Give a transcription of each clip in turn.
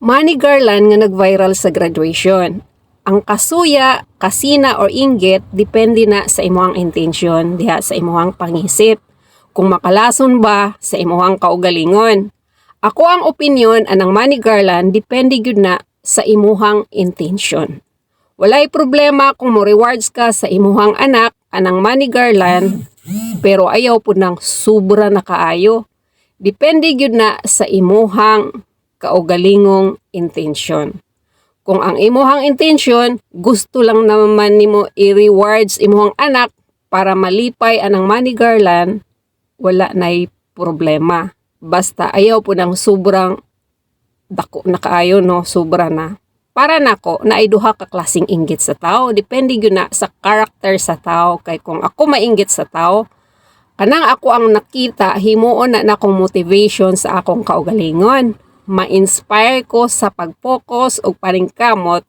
Manny Garland nga nag-viral sa graduation. Ang kasuya, kasina or inggit depende na sa imuhang intensyon diha sa imuhang pangisip. Kung makalason ba sa imuhang kaugalingon. Ako ang opinion anang Manny Garland depende gyud na sa imuhang intensyon. Walay problema kung mo rewards ka sa imuhang anak anang Manny Garland pero ayaw pud nang sobra na kaayo. Depende gyud na sa imuhang kaugalingong intensyon. Kung ang imuhang intensyon, gusto lang naman nimo i-rewards imuhang anak para malipay anang Manny Garland, wala na'y problema. Basta ayaw po ng sobrang dako na kaayo, no? Sobra na. Para nako, na ay duha ka klaseng inggit sa tao. Depende yun na sa karakter sa tao. Kay kung ako mainggit sa tao, kanang ako ang nakita, himuon na akong motivation sa akong kaugalingon. Ma-inspire ko sa pag-focus o paningkamot.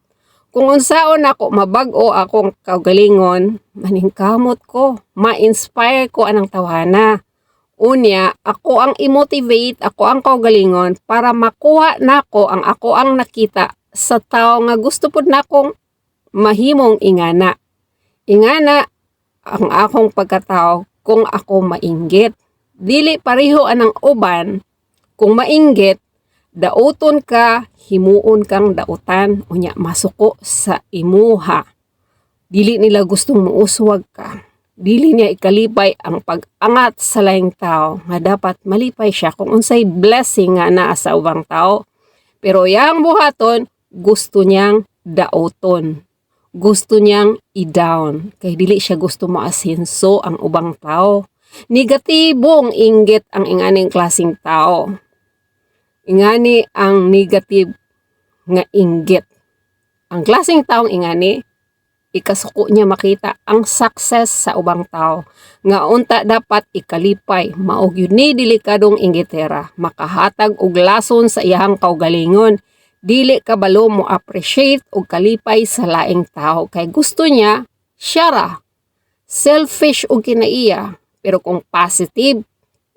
Kung unsaon ako mabag-o akong kaugalingon, maningkamot ko. Ma-inspire ko anang tawhana. Unya, ako ang i-motivate, ako ang kaugalingon para makuha nako ang ako ang nakita sa tao nga gusto pud nakong mahimong ingana. Ingana ang akong pagkatao kung ako mainggit. Dili pareho anang uban kung mainggit, dauton ka, himuon kang dautan, unya masuko sa imuha. Dili nila gustong muuswag ka. Dili niya ikalipay ang pag-angat sa laing tao nga dapat malipay siya kung unsay blessing nga naa sa ubang tao. Pero yang buhaton, gusto niyang dauton. Gusto niyang i-down. Kay dili siya gusto maasinso ang ubang tao. Negatibong inggit ang inganing klaseng tao. Ingani ang negative nga inggit. Ang klaseng taong ingani, ikasuko niya makita ang success sa ubang tao. Nga unta dapat ikalipay, maog yun ni delikadong inggitera, makahatag og lason sa iyang kaugalingon. Dili kabalo mo appreciate og kalipay sa laing tao. Kay gusto niya, siya ra. Selfish og kinaiya. Pero kung positive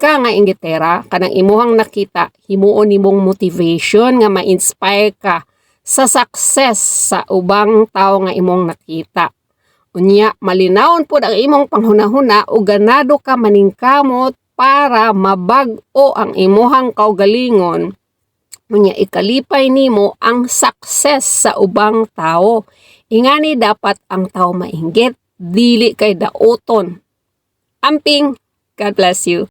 ka nga inggitera, kanang imuhang nakita, himuon nimong motivation nga ma-inspire ka sa success sa ubang tao nga imong nakita. Unya, malinawon po ang imong panghunahuna o ganado ka maningkamot para mabag-o ang imuhang kaugalingon. Unya, ikalipay nimo ang success sa ubang tao. Ingani dapat ang tao mainggit, dili kay dauton. Amping, God bless you.